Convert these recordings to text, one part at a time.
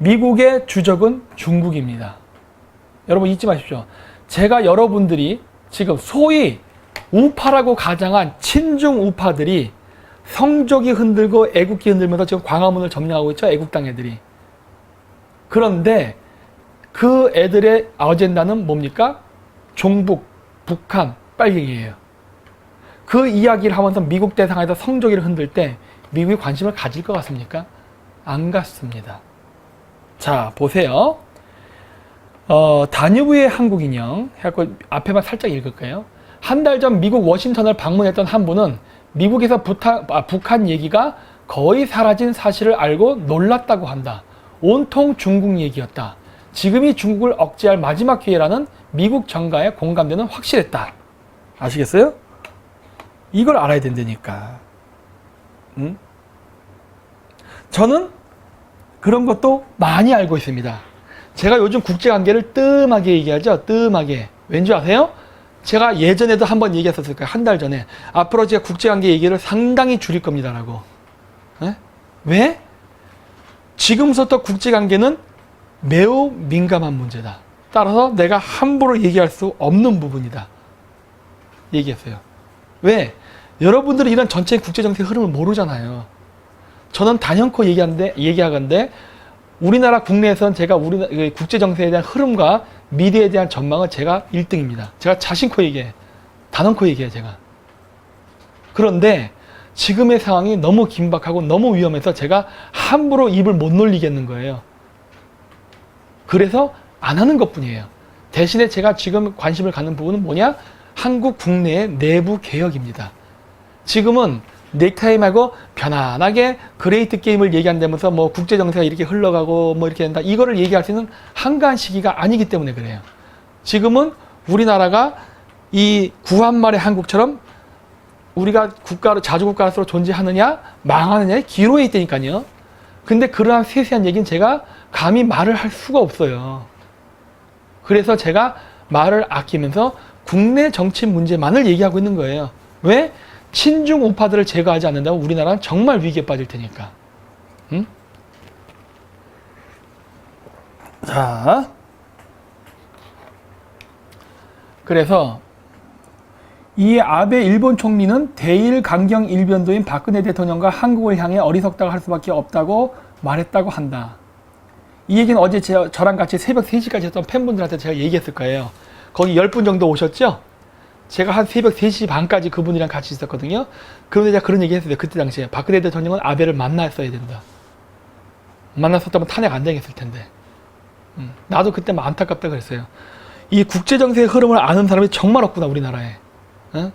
미국의 주적은 중국입니다. 여러분 잊지 마십시오. 제가 여러분들이 지금 소위 우파라고 가장한 친중 우파들이 성적이 흔들고 애국기 흔들면서 지금 광화문을 점령하고 있죠. 애국당 애들이. 그런데 그 애들의 어젠다는 뭡니까? 종북, 북한, 빨갱이에요. 그 이야기를 하면서 미국 대상에서 성적이를 흔들 때 미국이 관심을 가질 것 같습니까? 안 같습니다. 자, 보세요. 다뉴브의 한국인형 해갖고 앞에만 살짝 읽을까요? 한 달 전 미국 워싱턴을 방문했던 한 분은 미국에서 북한 얘기가 거의 사라진 사실을 알고 놀랐다고 한다. 온통 중국 얘기였다. 지금이 중국을 억제할 마지막 기회라는 미국 정가의 공감대는 확실했다. 아시겠어요? 이걸 알아야 된다니까. 응? 저는 그런 것도 많이 알고 있습니다. 제가 요즘 국제관계를 뜸하게 얘기하죠. 뜸하게. 왠지 아세요? 제가 예전에도 한번 얘기했었을 거예요. 한 달 전에. 앞으로 제가 국제관계 얘기를 상당히 줄일 겁니다라고. 에? 왜? 지금부터 국제관계는 매우 민감한 문제다. 따라서 내가 함부로 얘기할 수 없는 부분이다. 얘기했어요. 왜? 여러분들은 이런 전체 국제정세 흐름을 모르잖아요. 저는 단연코 얘기하건데 우리나라 국내에서는 제가 국제정세에 대한 흐름과 미래에 대한 전망은 제가 1등입니다. 제가 자신코 얘기해. 단언코 얘기해 제가. 그런데 지금의 상황이 너무 긴박하고 너무 위험해서 제가 함부로 입을 못 놀리겠는 거예요. 그래서 안 하는 것뿐이에요. 대신에 제가 지금 관심을 갖는 부분은 뭐냐? 한국 국내의 내부 개혁입니다. 지금은 넥타이 말고 편안하게 그레이트 게임을 얘기한다면서 뭐 국제정세가 이렇게 흘러가고 뭐 이렇게 된다. 이거를 얘기할 수 있는 한가한 시기가 아니기 때문에 그래요. 지금은 우리나라가 이 구한말의 한국처럼 우리가 자주국가로서 존재하느냐 망하느냐의 기로에 있다니까요. 근데 그러한 세세한 얘기는 제가 감히 말을 할 수가 없어요. 그래서 제가 말을 아끼면서 국내 정치 문제만을 얘기하고 있는 거예요. 왜? 친중 우파들을 제거하지 않는다면 우리나라는 정말 위기에 빠질 테니까. 응? 자, 그래서 이 아베 일본 총리는 대일 강경 일변도인 박근혜 대통령과 한국을 향해 어리석다고 할 수밖에 없다고 말했다고 한다. 이 얘기는 어제 저랑 같이 새벽 3시까지 했던 팬분들한테 제가 얘기했을 거예요. 거기 10분 정도 오셨죠? 제가 한 새벽 3시 반까지 그분이랑 같이 있었거든요. 그런데 제가 그런 얘기 했어요. 그때 당시에 박근혜 대통령은 아베를 만났어야 된다. 만났었다면 탄핵 안 당했을 텐데. 나도 그때 안타깝다 그랬어요. 이 국제정세의 흐름을 아는 사람이 정말 없구나 우리나라에. 응?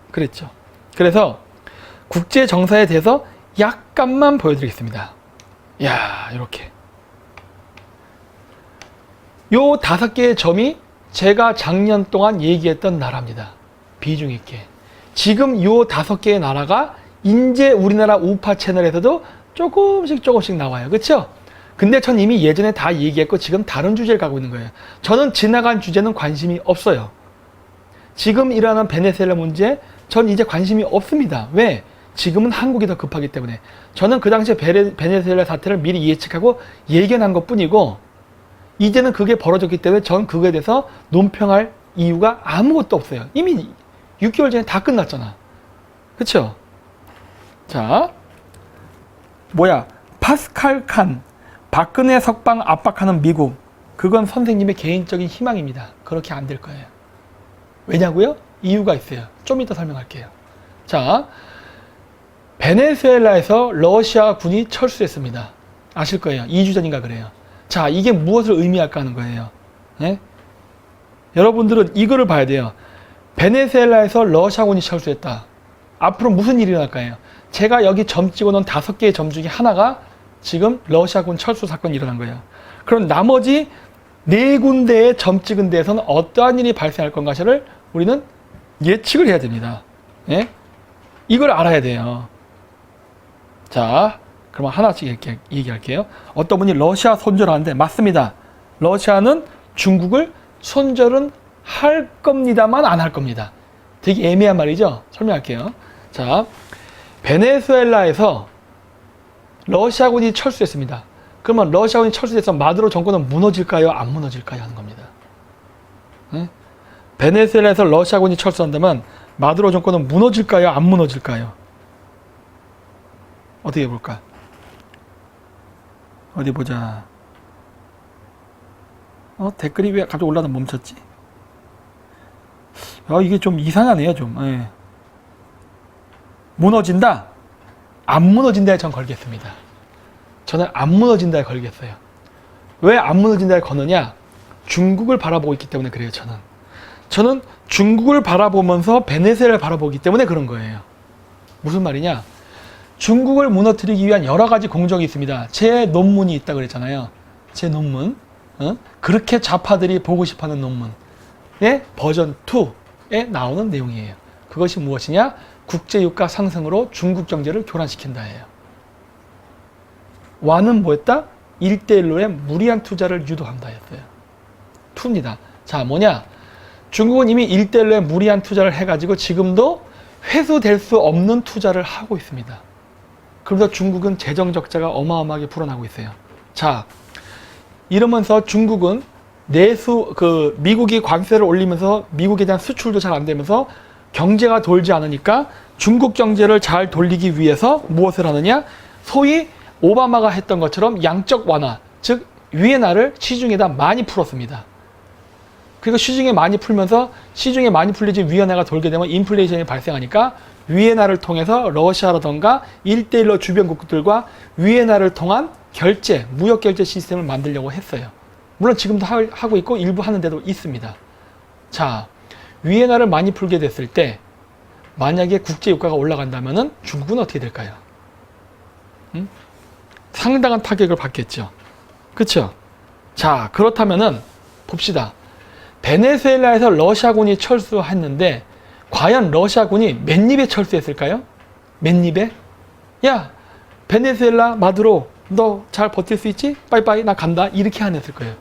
그랬죠. 그래서 국제정세에 대해서 약간만 보여드리겠습니다. 야, 이렇게. 요 5개의 점이 제가 작년 동안 얘기했던 나라입니다. 비중 있게. 지금 요 5개의 나라가 이제 우리나라 우파 채널에서도 조금씩 나와요. 그렇죠? 근데 전 이미 예전에 다 얘기했고 지금 다른 주제를 가고 있는 거예요. 저는 지나간 주제는 관심이 없어요. 지금 일어나는 베네수엘라 문제 전 이제 관심이 없습니다. 왜? 지금은 한국이 더 급하기 때문에. 저는 그 당시에 베네수엘라 사태를 미리 예측하고 예견한 것뿐이고 이제는 그게 벌어졌기 때문에 전 그거에 대해서 논평할 이유가 아무것도 없어요. 이미 6개월 전에 다 끝났잖아. 그쵸? 자, 파스칼 칸, 박근혜 석방 압박하는 미국. 그건 선생님의 개인적인 희망입니다. 그렇게 안 될 거예요. 왜냐고요? 이유가 있어요. 좀 이따 설명할게요. 자, 베네수엘라에서 러시아 군이 철수했습니다. 아실 거예요. 2주 전인가 그래요. 자, 이게 무엇을 의미할까 하는 거예요. 네? 여러분들은 이거를 봐야 돼요. 베네수엘라에서 러시아군이 철수했다. 앞으로 무슨 일이 일어날까요? 제가 여기 점 찍어놓은 5개의 점 중에 하나가 지금 러시아군 철수 사건이 일어난 거예요. 그럼 나머지 4군데의 점 찍은 데에서는 어떠한 일이 발생할 건가를 우리는 예측을 해야 됩니다. 네? 이걸 알아야 돼요. 자, 그러면 하나씩 이렇게 얘기할게요. 어떤 분이 러시아 손절하는데 맞습니다. 러시아는 중국을 손절은 할 겁니다만 안 할 겁니다. 되게 애매한 말이죠. 설명할게요. 자, 베네수엘라에서 러시아군이 철수했습니다. 그러면 러시아군이 철수해서 마두로 정권은 무너질까요? 안 무너질까요? 하는 겁니다. 네? 베네수엘라에서 러시아군이 철수한다면 마두로 정권은 무너질까요? 안 무너질까요? 어떻게 볼까? 어디 보자. 댓글이 왜 갑자기 올라다 멈췄지? 이게 좀 이상하네요, 좀. 예. 무너진다? 안 무너진다에 전 걸겠습니다. 저는 안 무너진다에 걸겠어요. 왜 안 무너진다에 거느냐? 중국을 바라보고 있기 때문에 그래요, 저는 중국을 바라보면서 베네수엘라를 바라보기 때문에 그런 거예요. 무슨 말이냐? 중국을 무너뜨리기 위한 여러 가지 공적이 있습니다. 제 논문이 있다 그랬잖아요. 제 논문. 그렇게 좌파들이 보고 싶어하는 논문의 버전 2에 나오는 내용이에요. 그것이 무엇이냐? 국제유가 상승으로 중국 경제를 교란시킨다예요. 와는 뭐였다? 1대1로의 무리한 투자를 유도한다였어요. 2입니다. 자, 뭐냐? 중국은 이미 1대1로의 무리한 투자를 해가지고 지금도 회수될 수 없는 투자를 하고 있습니다. 그러면서 중국은 재정 적자가 어마어마하게 불어나고 있어요. 자, 이러면서 중국은 미국이 관세를 올리면서 미국에 대한 수출도 잘 안 되면서 경제가 돌지 않으니까 중국 경제를 잘 돌리기 위해서 무엇을 하느냐? 소위 오바마가 했던 것처럼 양적 완화, 즉 위엔화를 시중에다 많이 풀었습니다. 그리고 시중에 많이 풀면서 시중에 많이 풀리지 위엔화가 돌게 되면 인플레이션이 발생하니까 위엔화를 통해서 러시아라던가 1대1로 주변국들과 위엔화를 통한 결제, 무역결제 시스템을 만들려고 했어요. 물론 지금도 하고 있고 일부 하는 데도 있습니다. 자, 위엔화를 많이 풀게 됐을 때 만약에 국제유가가 올라간다면 중국은 어떻게 될까요? 상당한 타격을 받겠죠. 그렇죠? 자, 그렇다면은 봅시다. 베네수엘라에서 러시아군이 철수했는데 과연 러시아군이 몇 입에 철수했을까요? 몇 입에? 야, 베네수엘라 마두로 너 잘 버틸 수 있지? 빠이빠이 나 간다. 이렇게 안 했을 거예요.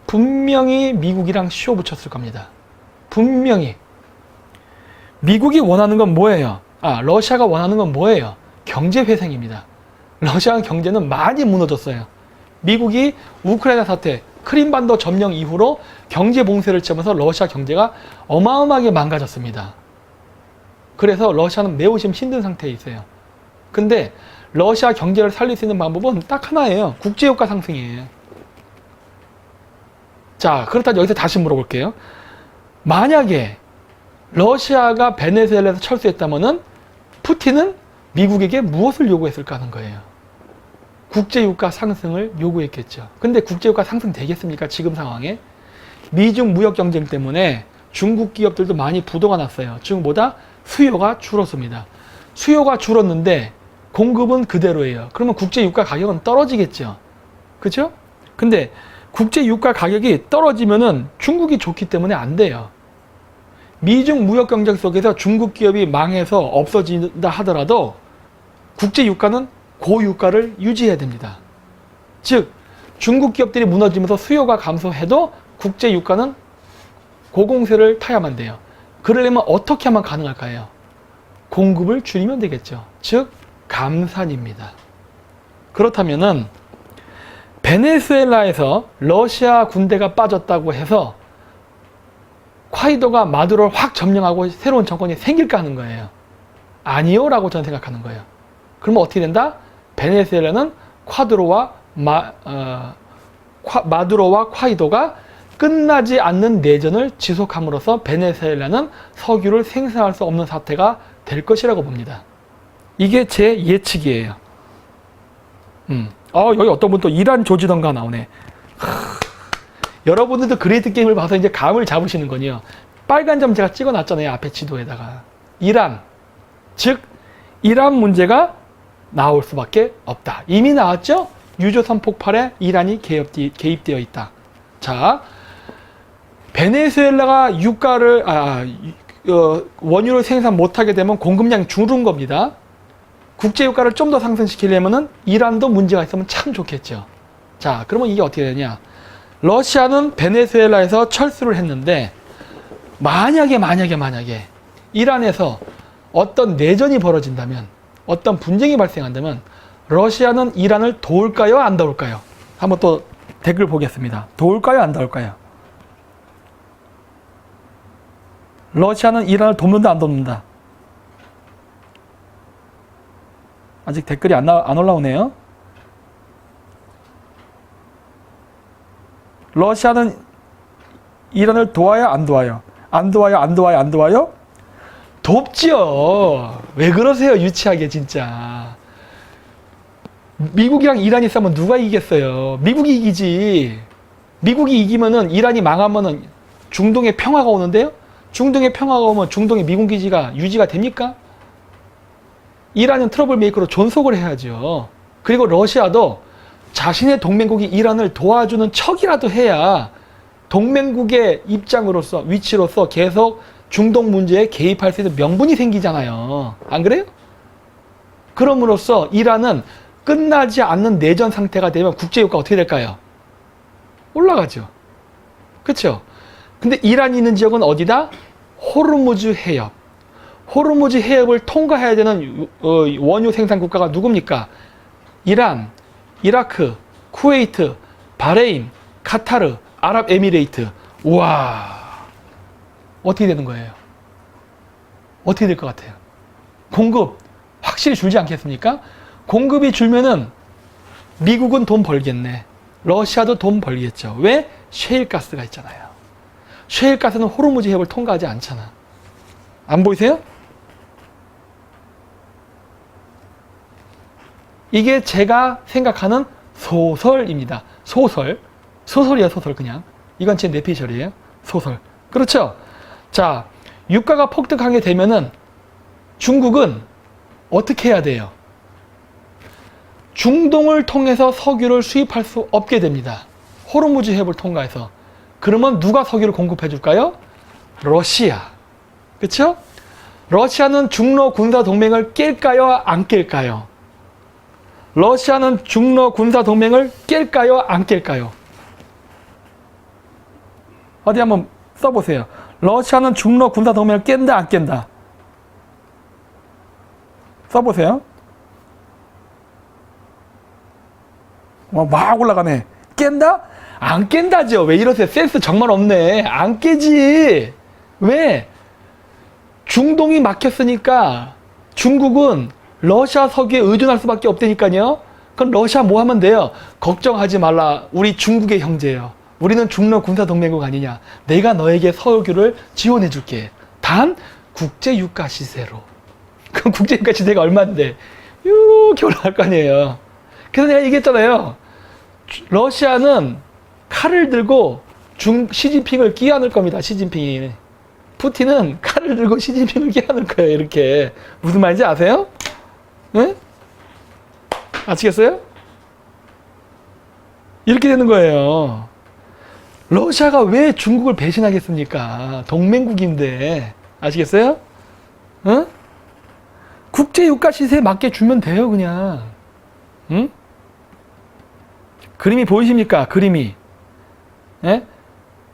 분명히 미국이랑 쇼 붙였을 겁니다. 분명히. 미국이 원하는 건 뭐예요? 러시아가 원하는 건 뭐예요? 경제 회생입니다. 러시아 경제는 많이 무너졌어요. 미국이 우크라이나 사태, 크림반도 점령 이후로 경제 봉쇄를 치면서 러시아 경제가 어마어마하게 망가졌습니다. 그래서 러시아는 매우 지금 힘든 상태에 있어요. 근데 러시아 경제를 살릴 수 있는 방법은 딱 하나예요. 국제유가 상승이에요. 자, 그렇다면 여기서 다시 물어볼게요. 만약에 러시아가 베네수엘라에서 철수했다면은 푸틴은 미국에게 무엇을 요구했을까 하는 거예요. 국제유가 상승을 요구했겠죠. 근데 국제유가 상승 되겠습니까? 지금 상황에? 미중 무역 경쟁 때문에 중국 기업들도 많이 부도가 났어요. 지금보다 수요가 줄었습니다. 수요가 줄었는데 공급은 그대로예요. 그러면 국제유가 가격은 떨어지겠죠. 그렇죠? 근데 국제유가 가격이 떨어지면은 중국이 좋기 때문에 안 돼요. 미중 무역 경쟁 속에서 중국 기업이 망해서 없어진다 하더라도 국제유가는 고유가를 유지해야 됩니다. 즉 중국 기업들이 무너지면서 수요가 감소해도 국제유가는 고공세를 타야만 돼요. 그러려면 어떻게 하면 가능할까요? 공급을 줄이면 되겠죠. 즉 감산입니다. 그렇다면은 베네수엘라에서 러시아 군대가 빠졌다고 해서 콰이도가 마두로를 확 점령하고 새로운 정권이 생길까 하는 거예요. 아니요 라고 저는 생각하는 거예요. 그러면 어떻게 된다? 베네수엘라는 마두로와 콰이도가 끝나지 않는 내전을 지속함으로써 베네수엘라는 석유를 생산할 수 없는 사태가 될 것이라고 봅니다. 이게 제 예측이에요. 여기 어떤 분 또 이란 조지던가 나오네. 여러분들도 그레이트 게임을 봐서 이제 감을 잡으시는 거니요. 빨간 점 제가 찍어놨잖아요. 앞에 지도에다가. 이란. 즉, 이란 문제가 나올 수밖에 없다. 이미 나왔죠? 유조선 폭발에 이란이 개입되어 있다. 자, 베네수엘라가 원유를 생산 못하게 되면 공급량이 줄은 겁니다. 국제유가를 좀 더 상승시키려면 이란도 문제가 있으면 참 좋겠죠. 자, 그러면 이게 어떻게 되냐? 러시아는 베네수엘라에서 철수를 했는데 만약에 이란에서 어떤 내전이 벌어진다면, 어떤 분쟁이 발생한다면 러시아는 이란을 도울까요? 안 도울까요? 한번 또 댓글 보겠습니다. 도울까요? 안 도울까요? 러시아는 이란을 돕는다? 안 돕는다? 아직 댓글이 안 올라오네요. 러시아는 이란을 도와요? 안 도와요? 안 도와요? 안 도와요? 안 도와요? 돕지요. 왜 그러세요? 유치하게 진짜. 미국이랑 이란이 싸우면 누가 이기겠어요? 미국이 이기지. 미국이 이기면은 이란이 망하면은 중동에 평화가 오는데요? 중동에 평화가 오면 중동에 미군 기지가 유지가 됩니까? 이란은 트러블 메이커로 존속을 해야죠. 그리고 러시아도 자신의 동맹국이 이란을 도와주는 척이라도 해야 동맹국의 입장으로서 위치로서 계속 중동 문제에 개입할 수 있는 명분이 생기잖아요. 안 그래요? 그럼으로써 이란은 끝나지 않는 내전 상태가 되면 국제유가가 어떻게 될까요? 올라가죠. 그렇죠? 근데 이란이 있는 지역은 어디다? 호르무즈 해협. 호르무즈 해협을 통과해야 되는 원유 생산 국가가 누굽니까? 이란, 이라크, 쿠웨이트, 바레인, 카타르, 아랍에미레이트. 우와. 어떻게 되는 거예요? 어떻게 될 것 같아요? 공급 확실히 줄지 않겠습니까? 공급이 줄면은 미국은 돈 벌겠네. 러시아도 돈 벌겠죠. 왜? 셰일가스가 있잖아요. 셰일가스는 호르무즈 해협을 통과하지 않잖아. 안 보이세요? 이게 제가 생각하는 소설입니다. 소설. 소설이야, 소설 그냥. 이건 제 내피셜이에요. 소설. 그렇죠? 자, 유가가 폭등하게 되면은 중국은 어떻게 해야 돼요? 중동을 통해서 석유를 수입할 수 없게 됩니다. 호르무즈 해협을 통과해서. 그러면 누가 석유를 공급해 줄까요? 러시아. 그렇죠? 러시아는 중러 군사 동맹을 깰까요? 안 깰까요? 러시아는 중러 군사 동맹을 깰까요? 안 깰까요? 어디 한번 써보세요. 러시아는 중러 군사 동맹을 깬다? 안 깬다? 써보세요. 막 올라가네. 깬다? 안 깬다죠. 왜 이러세요? 센스 정말 없네. 안 깨지. 왜? 중동이 막혔으니까 중국은 러시아 석유에 의존할 수밖에 없다니까요. 그럼 러시아 뭐 하면 돼요? 걱정하지 말라. 우리 중국의 형제예요. 우리는 중러 군사 동맹국 아니냐. 내가 너에게 석유를 지원해 줄게. 단 국제 유가 시세로. 그럼 국제 유가 시세가 얼마인데? 이렇게 올라갈 거 아니에요. 그래서 내가 얘기했잖아요. 러시아는 칼을 들고 시진핑을 끼안을 겁니다. 시진핑이. 푸틴은 칼을 들고 시진핑을 끼안을 거예요. 이렇게. 무슨 말인지 아세요? 네? 아시겠어요? 이렇게 되는 거예요. 러시아가 왜 중국을 배신하겠습니까? 동맹국인데. 아시겠어요? 응? 국제 유가 시세에 맞게 주면 돼요, 그냥. 응? 그림이 보이십니까? 그림이. 예?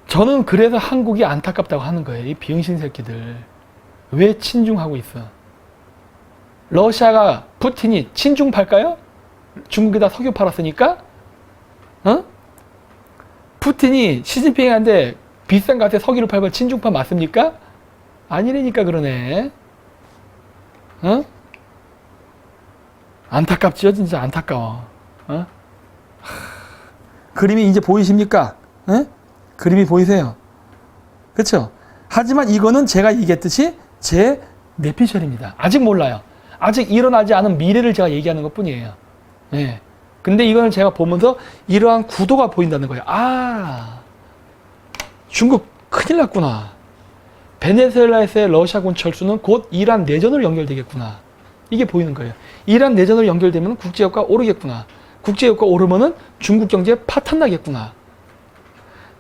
저는 그래서 한국이 안타깝다고 하는 거예요. 이 비응신 새끼들. 왜 친중하고 있어? 러시아가, 푸틴이 친중 팔까요? 중국에다 석유 팔았으니까? 어? 푸틴이 시진핑한테 비싼 값에 석유를 팔고 친중파 맞습니까? 아니라니까 그러네. 어? 안타깝지요, 진짜 안타까워. 어? 그림이 이제 보이십니까? 에? 그림이 보이세요? 그렇죠? 하지만 이거는 제가 얘기했듯이 제 내피셜입니다. 아직 몰라요. 아직 일어나지 않은 미래를 제가 얘기하는 것 뿐이에요. 예. 근데 이거는 제가 보면서 이러한 구도가 보인다는 거예요. 아, 중국 큰일 났구나. 베네수엘라에서의 러시아군 철수는 곧 이란 내전으로 연결되겠구나. 이게 보이는 거예요. 이란 내전으로 연결되면 국제유가가 오르겠구나. 국제유가 오르면은 중국 경제에 파탄 나겠구나.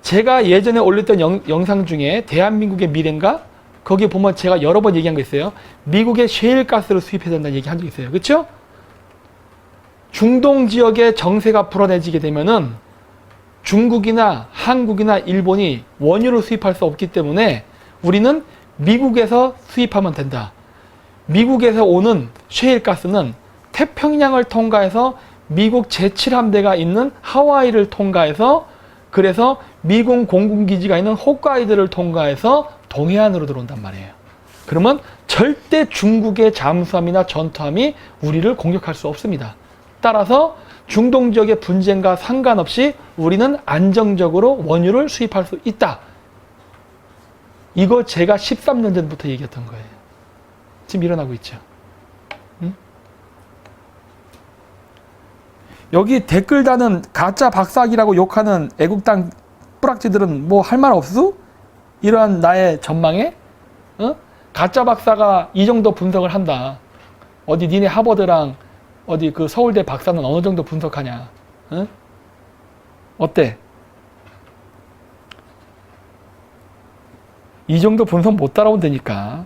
제가 예전에 올렸던 영상 중에 대한민국의 미래인가? 거기에 보면 제가 여러 번 얘기한 거 있어요. 미국의 셰일가스를 수입해야 된다는 얘기 한 적 있어요. 그렇죠? 중동 지역의 정세가 불안해지게 되면은 중국이나 한국이나 일본이 원유를 수입할 수 없기 때문에 우리는 미국에서 수입하면 된다. 미국에서 오는 셰일가스는 태평양을 통과해서 미국 제7함대가 있는 하와이를 통과해서 그래서 미군 공군기지가 있는 홋카이도를 통과해서 동해안으로 들어온단 말이에요. 그러면 절대 중국의 잠수함이나 전투함이 우리를 공격할 수 없습니다. 따라서 중동 지역의 분쟁과 상관없이 우리는 안정적으로 원유를 수입할 수 있다. 이거 제가 13년 전부터 얘기했던 거예요. 지금 일어나고 있죠. 응? 여기 댓글 다는 가짜 박사기라고 욕하는 애국당 뿌락지들은 뭐 할 말 없수? 이러한 나의 전망에 가짜 박사가 이 정도 분석을 한다. 어디 니네 하버드랑 어디 그 서울대 박사는 어느 정도 분석하냐? 응? 어때? 이 정도 분석 못 따라온다니까.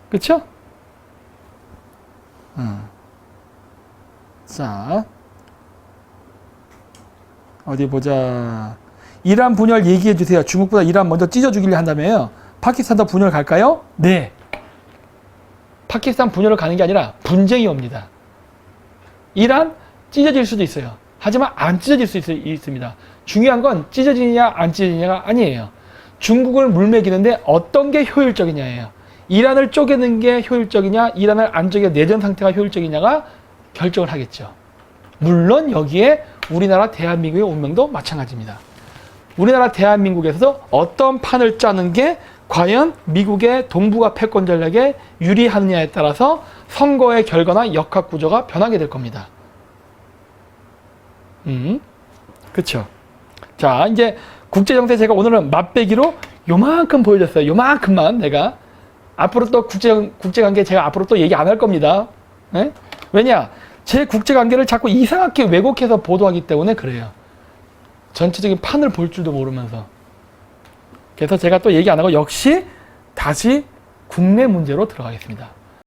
그쵸? 자, 어디 보자. 이란 분열 얘기해 주세요. 중국보다 이란 먼저 찢어 죽이려 한다며요. 파키스탄도 분열 갈까요? 네. 파키스탄 분열을 가는 게 아니라 분쟁이 옵니다. 이란 찢어질 수도 있어요. 하지만 안 찢어질 수 있습니다. 중요한 건 찢어지느냐 안 찢어지느냐가 아니에요. 중국을 물매기는데 어떤 게 효율적이냐예요. 이란을 쪼개는 게 효율적이냐, 이란을 안 쪼개 내전 상태가 효율적이냐가 결정을 하겠죠. 물론 여기에 우리나라 대한민국의 운명도 마찬가지입니다. 우리나라 대한민국에서도 어떤 판을 짜는 게 과연 미국의 동북아 패권 전략에 유리하느냐에 따라서 선거의 결과나 역학 구조가 변하게 될 겁니다. 그쵸. 자, 이제 국제정세 제가 오늘은 맛배기로 요만큼 보여줬어요. 요만큼만 내가. 앞으로 또 국제관계 제가 앞으로 또 얘기 안 할 겁니다. 네? 왜냐? 제 국제관계를 자꾸 이상하게 왜곡해서 보도하기 때문에 그래요. 전체적인 판을 볼 줄도 모르면서. 그래서 제가 또 얘기 안 하고 역시 다시 국내 문제로 들어가겠습니다.